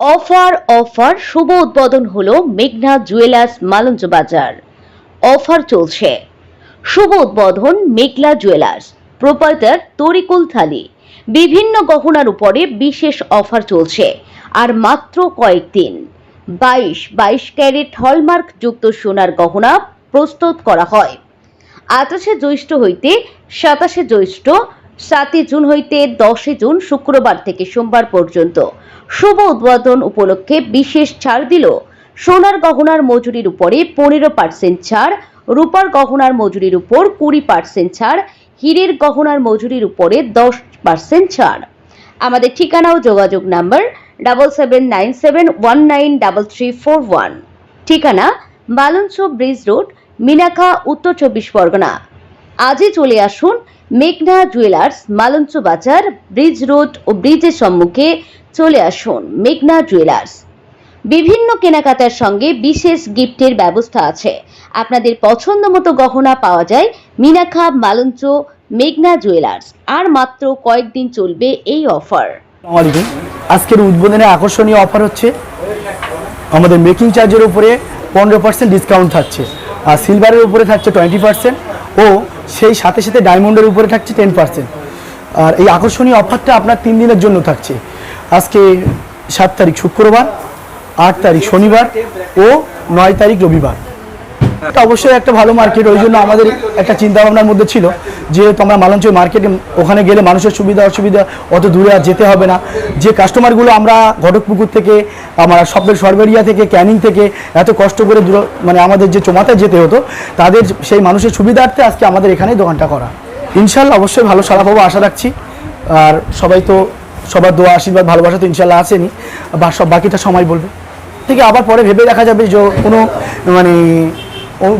Offer offer শুভ উদ্বোধন হলো মেঘনা জুয়েলার্স মালঞ্চ বাজার। অফার চলছে। শুভ উদ্বোধন মেঘনা জুয়েলার্স, প্রোপাইটার তরিকুল থালি। বিভিন্ন গহনার উপরে বিশেষ অফার চলছে আর মাত্র কয়েকদিন। 22 ক্যারেট হলমার্ক যুক্ত সোনার গহনা প্রস্তুত করা হয় 28 জ্যৈষ্ঠ হইতে 27 জ্যৈষ্ঠ, 7 জুন হইতে 10 জুন শুক্রবার থেকে সোমবার পর্যন্ত। শুভ উদ্বোধন উপলক্ষে বিশেষ ছাড় দিল সোনার গহনার মজুরির উপরে 15% ছাড়, রূপার গহনার মজুরির উপর 20% ছাড়, হীরের গহনার মজুরির উপরে 10% ছাড়। আমাদের ঠিকানা ও যোগাযোগ নাম্বার 7797193341। ঠিকানা মালঞ্চ ব্রিজ রোড, মিনাখা, উত্তর 24 পরগনা। আজই চলে আসুন মেঘনা জুয়েলার্স মালঞ্চ বাজার, ব্রিজ রোড ও ব্রিজের সম্মুখে চলে আসুন মেঘনা জুয়েলার্স। বিভিন্ন কেনাকাটার সঙ্গে বিশেষ গিফটের ব্যবস্থা আছে। আপনাদের পছন্দ মতো গহনা পাওয়া যায় মিনাখা, মালঞ্চ, মেঘনা জুয়েলার্স। আর মাত্র কয়েকদিন চলবে এই অফার। আজকের উদ্বোধনে আকর্ষণীয় অফার হচ্ছে আমাদের মেকিং চার্জের উপরে 15% ডিসকাউন্ট থাকছে, আর সিলভারের উপরে থাকছে 20% ও সেই সাথে সাথে ডায়মন্ডের উপরে থাকছে 10%। আর এই আকর্ষণীয় অফারটা আপনার 3 দিনের জন্য থাকছে। আজকে 7 তারিখ শুক্রবার, 8 তারিখ শনিবার ও 9 তারিখ রবিবার। এটা অবশ্যই একটা ভালো মার্কেট, ওই জন্য আমাদের একটা চিন্তা ভাবনার মধ্যে ছিল যে তোমরা মালঞ্চ মার্কেটে ওখানে গেলে মানুষের সুবিধা অসুবিধা অত দূরে আর যেতে হবে না। যে কাস্টমারগুলো আমরা ঘটকপুকুর থেকে, আমরা শব্দের সরবেরিয়া থেকে, ক্যানিং থেকে এত কষ্ট করে মানে আমাদের যে চমাতে যেতে হতো, তাদের সেই মানুষের সুবিধার্থে আজকে আমাদের এখানে দোকানটা করা। ইনশাল্লাহ অবশ্যই ভালো সাড়া পাবো আশা রাখছি। আর সবাই তো সবার দোয়া আশীর্বাদ ভালোবাসা তো ইনশাল্লাহ আসেনি, বা সব বাকিটা সময় বলবে। থেকে আবার পরে ভেবে দেখা যাবে যে কোনো মানে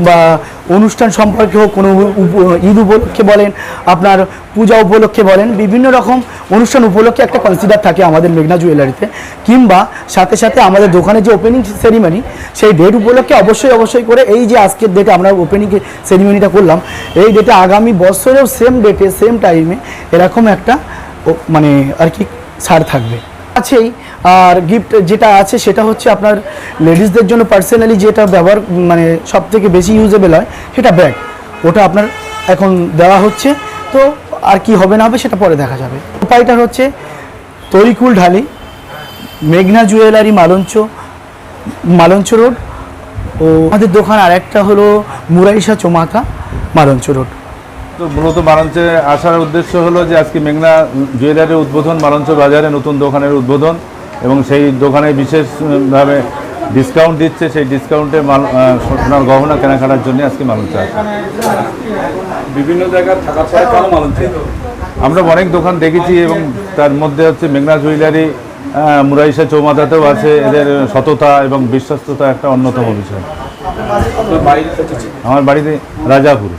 বা অনুষ্ঠান সম্পর্কে হোক, কোনো ঈদ উপলক্ষে বলেন, আপনার পূজা উপলক্ষে বলেন, বিভিন্ন রকম অনুষ্ঠান উপলক্ষে একটা কনসিডার থাকে আমাদের মেঘনা জুয়েলারিতে। কিংবা সাথে সাথে আমাদের দোকানে যে ওপেনিং সেরিমনি, সেই ডেট উপলক্ষে অবশ্যই করে এই যে আজকের ডেটে আমরা ওপেনিং সেরিমনিটা করলাম, এই ডেটে আগামী বছরেও সেম ডেটে সেম টাইমে এরকম একটা মানে আর কি ছাড় থাকবে আছেই। আর গিফট যেটা আছে সেটা হচ্ছে আপনার লেডিসদের জন্য পার্সোনালি যেটা ব্যবহার মানে সব থেকে বেশি ইউজেবল হয় সেটা ব্যাগ, ওটা আপনার এখন দেওয়া হচ্ছে। তো আর কি হবে না হবে সেটা পরে দেখা যাবে। উপায়টা হচ্ছে তরিকুল ঢালি, মেঘনা জুয়েলারি, মালঞ্চ রোড। ও আমাদের দোকান আর একটা হলো মুরাইশা চৌমাথা, মালঞ্চ রোড। তো মূলত মালঞ্চে আসার উদ্দেশ্য হলো যে আজকে মেঘনা জুয়েলারির উদ্বোধন, মালঞ্চ বাজারে নতুন দোকানের উদ্বোধন, এবং সেই দোকানে বিশেষভাবে ডিসকাউন্ট দিচ্ছে। সেই ডিসকাউন্টে সোনার গহনা কেনাকাটার জন্য আজকে মালঞ্চে আসে। বিভিন্ন জায়গায় থাকার পরে কেন মালঞ্চে? আমরা অনেক দোকান দেখেছি, এবং তার মধ্যে হচ্ছে মেঘনা জুয়েলারি মুরাইশা চৌমাথাতেও আছে। এদের সততা এবং বিশ্বস্ততা একটা অন্যতম বিষয়। আমার বাড়িতে আমার বাড়িতে রাজাপুর।